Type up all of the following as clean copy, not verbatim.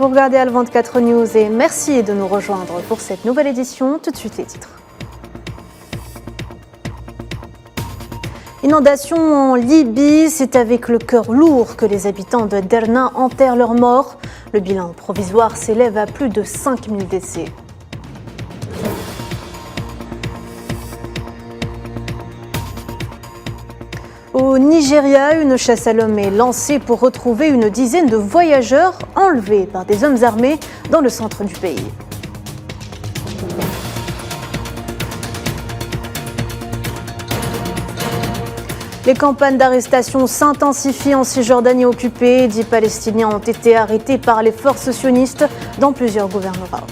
Vous regardez Al24 News et merci de nous rejoindre pour cette nouvelle édition. Tout de suite les titres. Inondation en Libye, c'est avec le cœur lourd que les habitants de Derna enterrent leurs morts. Le bilan provisoire s'élève à plus de 5000 décès. Au Nigeria, une chasse à l'homme est lancée pour retrouver une dizaine de voyageurs enlevés par des hommes armés dans le centre du pays. Les campagnes d'arrestation s'intensifient en Cisjordanie occupée. 10 Palestiniens ont été arrêtés par les forces sionistes dans plusieurs gouvernorats.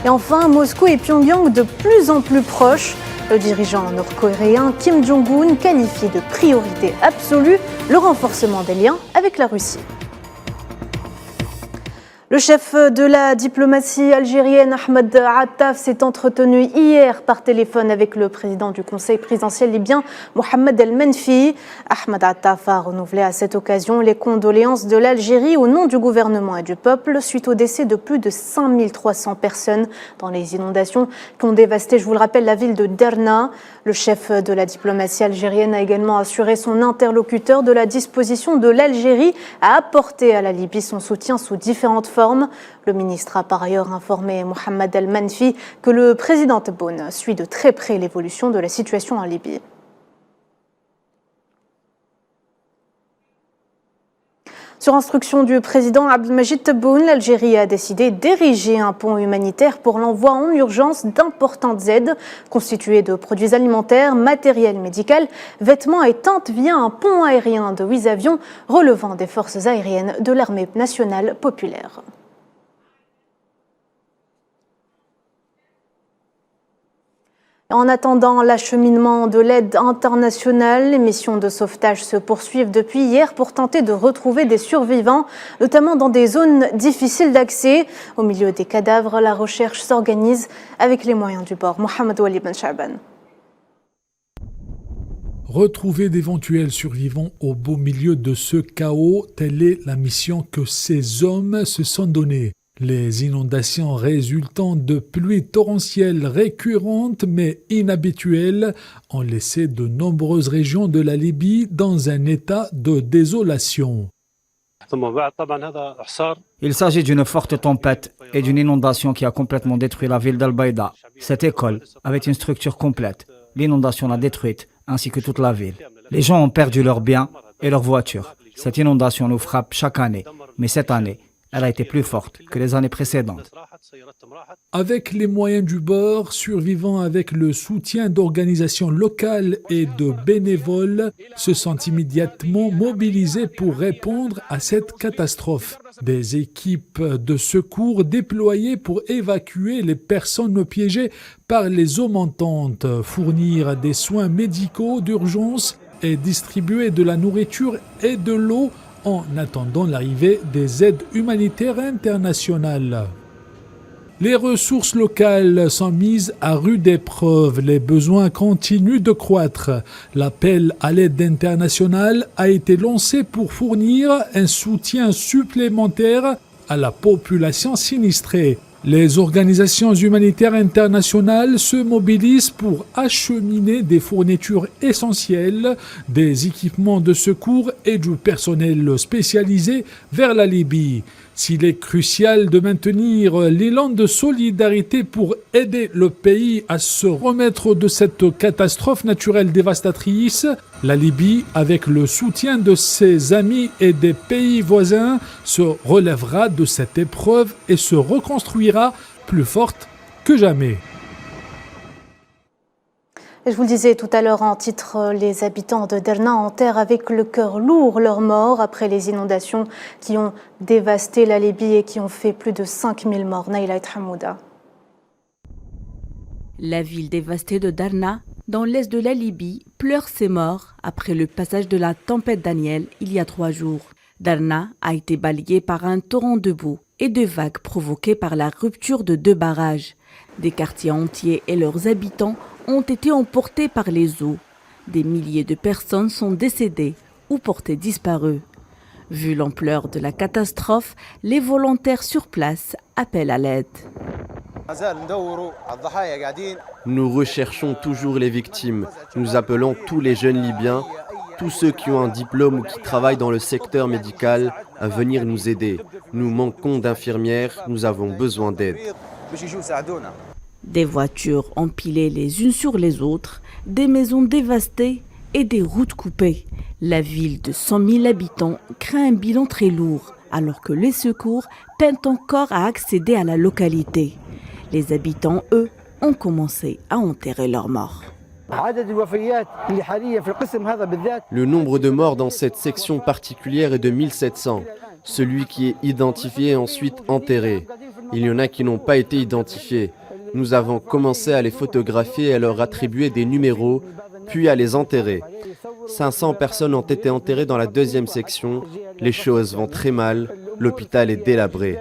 Et enfin, Moscou et Pyongyang de plus en plus proches. Le dirigeant nord-coréen Kim Jong-un qualifie de priorité absolue le renforcement des liens avec la Russie. Le chef de la diplomatie algérienne, Ahmed Attaf, s'est entretenu hier par téléphone avec le président du Conseil présidentiel libyen, Mohamed El Menfi. Ahmed Attaf a renouvelé à cette occasion les condoléances de l'Algérie au nom du gouvernement et du peuple suite au décès de plus de 5300 personnes dans les inondations qui ont dévasté, je vous le rappelle, la ville de Derna. Le chef de la diplomatie algérienne a également assuré son interlocuteur de la disposition de l'Algérie à apporter à la Libye son soutien sous différentes formes. Le ministre a par ailleurs informé Mohamed El Menfi que le président Tebboune suit de très près l'évolution de la situation en Libye. Sur instruction du président Abdelmajid Tebboune, l'Algérie a décidé d'ériger un pont humanitaire pour l'envoi en urgence d'importantes aides constituées de produits alimentaires, matériel médical, vêtements et tentes via un pont aérien de 8 avions relevant des forces aériennes de l'armée nationale populaire. En attendant l'acheminement de l'aide internationale, les missions de sauvetage se poursuivent depuis hier pour tenter de retrouver des survivants, notamment dans des zones difficiles d'accès. Au milieu des cadavres, la recherche s'organise avec les moyens du bord. Mohamed Wali Ben Shaban. Retrouver d'éventuels survivants au beau milieu de ce chaos, telle est la mission que ces hommes se sont donnés. Les inondations résultant de pluies torrentielles récurrentes mais inhabituelles ont laissé de nombreuses régions de la Libye dans un état de désolation. Il s'agit d'une forte tempête et d'une inondation qui a complètement détruit la ville d'Al-Baïda. Cette école avait une structure complète. L'inondation l'a détruite, ainsi que toute la ville. Les gens ont perdu leurs biens et leurs voitures. Cette inondation nous frappe chaque année, mais cette année, elle a été plus forte que les années précédentes. Avec les moyens du bord, survivants avec le soutien d'organisations locales et de bénévoles, se sont immédiatement mobilisés pour répondre à cette catastrophe. Des équipes de secours déployées pour évacuer les personnes piégées par les eaux montantes, fournir des soins médicaux d'urgence et distribuer de la nourriture et de l'eau en attendant l'arrivée des aides humanitaires internationales. Les ressources locales sont mises à rude épreuve. Les besoins continuent de croître. L'appel à l'aide internationale a été lancé pour fournir un soutien supplémentaire à la population sinistrée. Les organisations humanitaires internationales se mobilisent pour acheminer des fournitures essentielles, des équipements de secours et du personnel spécialisé vers la Libye. S'il est crucial de maintenir l'élan de solidarité pour aider le pays à se remettre de cette catastrophe naturelle dévastatrice, la Libye, avec le soutien de ses amis et des pays voisins, se relèvera de cette épreuve et se reconstruira plus forte que jamais. Et je vous le disais tout à l'heure en titre, les habitants de Derna enterrent avec le cœur lourd leurs morts après les inondations qui ont dévasté la Libye et qui ont fait plus de 5000 morts. Naïla Hamouda. La ville dévastée de Derna, dans l'est de la Libye, pleure ses morts après le passage de la tempête Daniel il y a 3 jours. Derna a été balayée par un torrent de boue et de vagues provoquées par la rupture de 2 barrages. Des quartiers entiers et leurs habitants ont été emportés par les eaux. Des milliers de personnes sont décédées ou portées disparues. Vu l'ampleur de la catastrophe, les volontaires sur place appellent à l'aide. Nous recherchons toujours les victimes. Nous appelons tous les jeunes Libyens, tous ceux qui ont un diplôme ou qui travaillent dans le secteur médical, à venir nous aider. Nous manquons d'infirmières, nous avons besoin d'aide. Des voitures empilées les unes sur les autres, des maisons dévastées et des routes coupées. La ville de 100 000 habitants craint un bilan très lourd, alors que les secours peinent encore à accéder à la localité. Les habitants, eux, ont commencé à enterrer leurs morts. Le nombre de morts dans cette section particulière est de 1700. Celui qui est identifié est ensuite enterré. Il y en a qui n'ont pas été identifiés. Nous avons commencé à les photographier et à leur attribuer des numéros, puis à les enterrer. 500 personnes ont été enterrées dans la deuxième section. Les choses vont très mal. L'hôpital est délabré.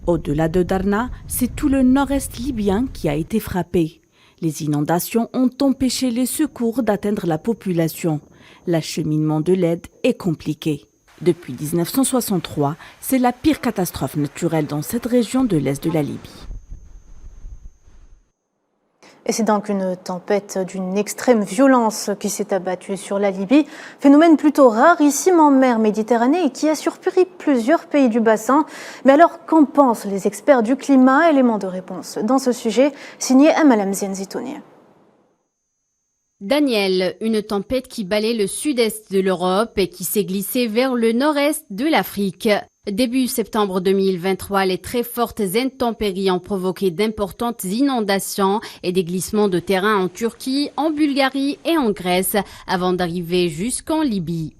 Au-delà de Darna, c'est tout le nord-est libyen qui a été frappé. Les inondations ont empêché les secours d'atteindre la population. L'acheminement de l'aide est compliqué. Depuis 1963, c'est la pire catastrophe naturelle dans cette région de l'est de la Libye. Et c'est donc une tempête d'une extrême violence qui s'est abattue sur la Libye. Phénomène plutôt rarissime en mer Méditerranée et qui a surpris plusieurs pays du bassin. Mais alors, qu'en pensent les experts du climat? Élément de réponse dans ce sujet, signé Amal Amzian Zitouni. Daniel, une tempête qui balaie le sud-est de l'Europe et qui s'est glissée vers le nord-est de l'Afrique. Début septembre 2023, les très fortes intempéries ont provoqué d'importantes inondations et des glissements de terrain en Turquie, en Bulgarie et en Grèce, avant d'arriver jusqu'en Libye.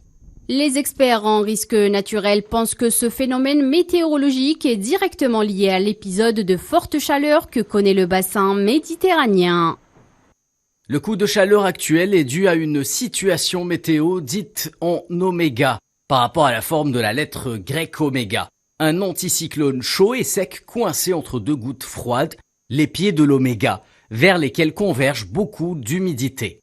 Les experts en risque naturel pensent que ce phénomène météorologique est directement lié à l'épisode de forte chaleur que connaît le bassin méditerranéen. Le coup de chaleur actuel est dû à une situation météo dite en oméga, par rapport à la forme de la lettre grecque oméga. Un anticyclone chaud et sec coincé entre deux gouttes froides, les pieds de l'oméga, vers lesquels converge beaucoup d'humidité.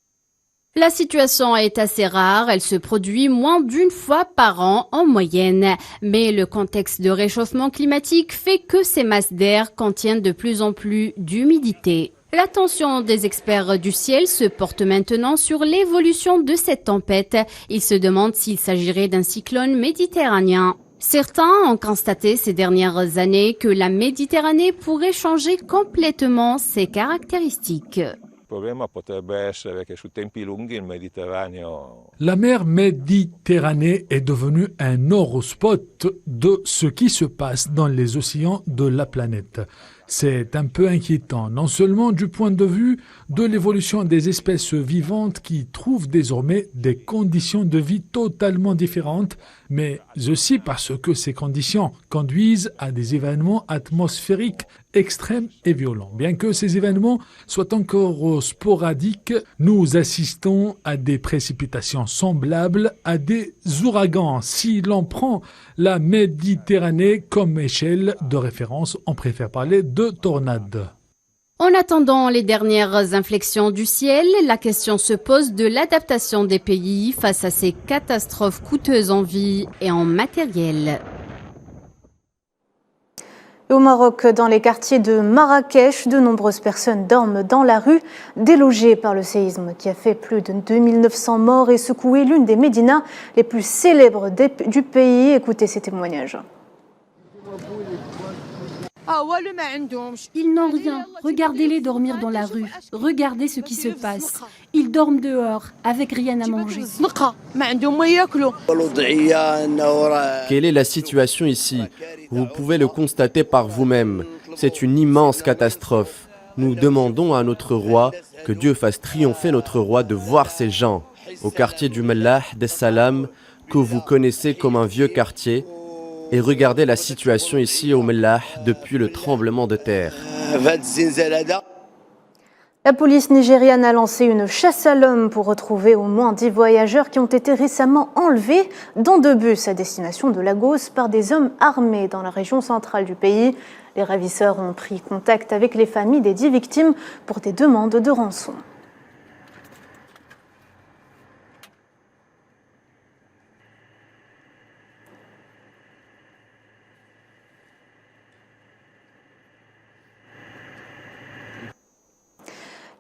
La situation est assez rare, elle se produit moins d'une fois par an en moyenne. Mais le contexte de réchauffement climatique fait que ces masses d'air contiennent de plus en plus d'humidité. L'attention des experts du ciel se porte maintenant sur l'évolution de cette tempête. Ils se demandent s'il s'agirait d'un cyclone méditerranéen. Certains ont constaté ces dernières années que la Méditerranée pourrait changer complètement ses caractéristiques. La mer Méditerranée est devenue un hotspot de ce qui se passe dans les océans de la planète. C'est un peu inquiétant, non seulement du point de vue de l'évolution des espèces vivantes qui trouvent désormais des conditions de vie totalement différentes, mais aussi parce que ces conditions conduisent à des événements atmosphériques extrêmes et violents. Bien que ces événements soient encore sporadiques, nous assistons à des précipitations semblables à des ouragans. Si l'on prend la Méditerranée comme échelle de référence, on préfère parler de tornades. En attendant les dernières inflexions du ciel, la question se pose de l'adaptation des pays face à ces catastrophes coûteuses en vie et en matériel. Au Maroc, dans les quartiers de Marrakech, de nombreuses personnes dorment dans la rue, délogées par le séisme qui a fait plus de 2900 morts et secoué l'une des médinas les plus célèbres du pays. Écoutez ces témoignages. Ils n'ont rien. Regardez-les dormir dans la rue. Regardez ce qui se passe. Ils dorment dehors, avec rien à manger. Quelle est la situation ici? Vous pouvez le constater par vous-même. C'est une immense catastrophe. Nous demandons à notre roi, que Dieu fasse triompher notre roi, de voir ces gens. Au quartier du Mellah des Salam, que vous connaissez comme un vieux quartier, et regardez la situation ici au Mellah depuis le tremblement de terre. La police nigériane a lancé une chasse à l'homme pour retrouver au moins 10 voyageurs qui ont été récemment enlevés dans 2 bus à destination de Lagos par des hommes armés dans la région centrale du pays. Les ravisseurs ont pris contact avec les familles des 10 victimes pour des demandes de rançon.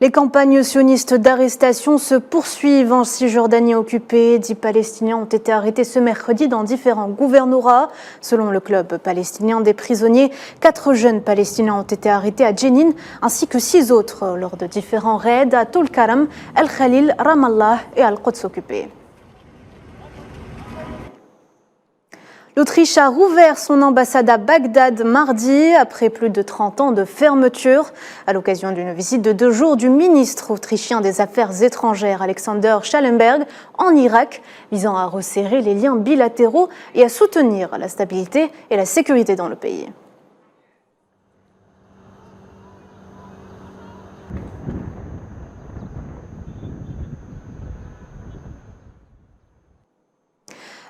Les campagnes sionistes d'arrestation se poursuivent en Cisjordanie occupée. 10 Palestiniens ont été arrêtés ce mercredi dans différents gouvernorats. Selon le club palestinien des prisonniers, 4 jeunes Palestiniens ont été arrêtés à Jenin, ainsi que 6 autres lors de différents raids à Tulkaram, El-Khalil, Ramallah et Al-Quds occupés. L'Autriche a rouvert son ambassade à Bagdad mardi après plus de 30 ans de fermeture. À l'occasion d'une visite de 2 jours du ministre autrichien des Affaires étrangères Alexander Schallenberg en Irak, visant à resserrer les liens bilatéraux et à soutenir la stabilité et la sécurité dans le pays.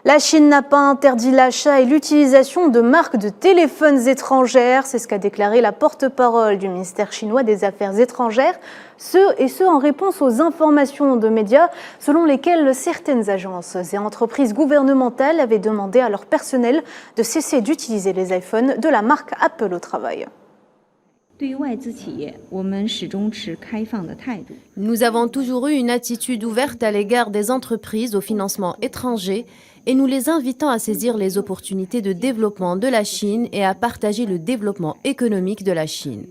La Chine n'a pas interdit l'achat et l'utilisation de marques de téléphones étrangères. C'est ce qu'a déclaré la porte-parole du ministère chinois des Affaires étrangères. Ce en réponse aux informations de médias selon lesquelles certaines agences et entreprises gouvernementales avaient demandé à leur personnel de cesser d'utiliser les iPhones de la marque Apple au travail. Nous avons toujours eu une attitude ouverte à l'égard des entreprises au financement étranger et nous les invitons à saisir les opportunités de développement de la Chine et à partager le développement économique de la Chine.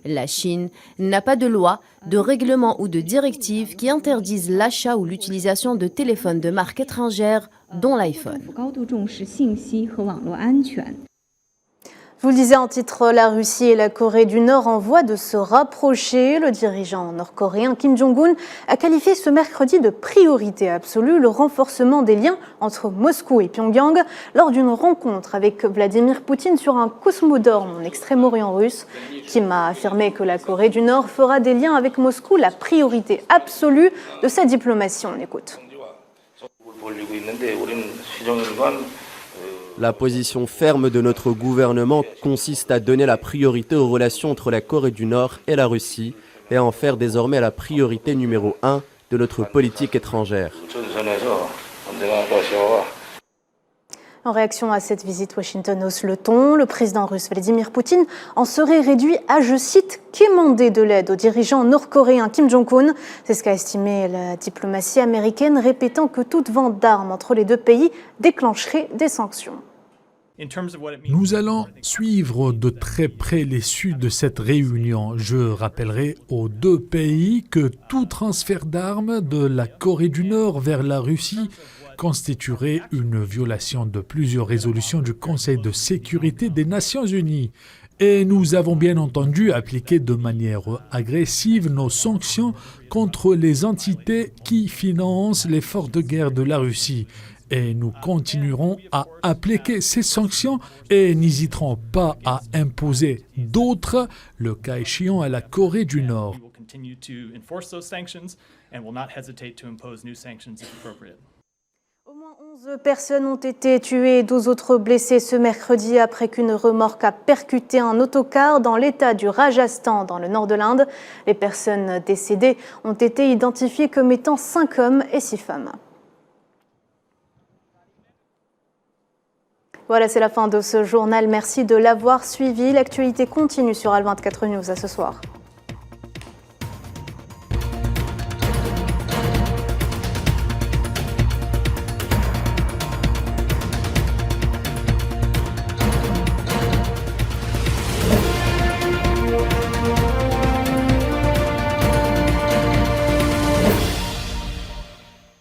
La Chine n'a pas de loi, de règlement ou de directive qui interdisent l'achat ou l'utilisation de téléphones de marque étrangère, dont l'iPhone. Je vous le disais en titre, la Russie et la Corée du Nord en voie de se rapprocher. Le dirigeant nord-coréen Kim Jong-un a qualifié ce mercredi de priorité absolue le renforcement des liens entre Moscou et Pyongyang lors d'une rencontre avec Vladimir Poutine sur un cosmodrome en Extrême-Orient russe. Kim a affirmé que la Corée du Nord fera des liens avec Moscou la priorité absolue de sa diplomatie. On écoute. La position ferme de notre gouvernement consiste à donner la priorité aux relations entre la Corée du Nord et la Russie et à en faire désormais la priorité numéro 1 de notre politique étrangère. En réaction à cette visite, Washington hausse le ton. Le président russe Vladimir Poutine en serait réduit à, je cite, quémander de l'aide au dirigeant nord-coréen Kim Jong-un. C'est ce qu'a estimé la diplomatie américaine, répétant que toute vente d'armes entre les deux pays déclencherait des sanctions. Nous allons suivre de très près l'issue de cette réunion. Je rappellerai aux deux pays que tout transfert d'armes de la Corée du Nord vers la Russie constituerait une violation de plusieurs résolutions du Conseil de sécurité des Nations Unies. Et nous avons bien entendu appliqué de manière agressive nos sanctions contre les entités qui financent l'effort de guerre de la Russie. Et nous continuerons à appliquer ces sanctions et n'hésiterons pas à imposer d'autres, le cas échéant à la Corée du Nord. Au moins 11 personnes ont été tuées et 12 autres blessées ce mercredi après qu'une remorque a percuté un autocar dans l'état du Rajasthan, dans le nord de l'Inde. Les personnes décédées ont été identifiées comme étant 5 hommes et 6 femmes. Voilà, c'est la fin de ce journal. Merci de l'avoir suivi. L'actualité continue sur Al 24 News. À ce soir.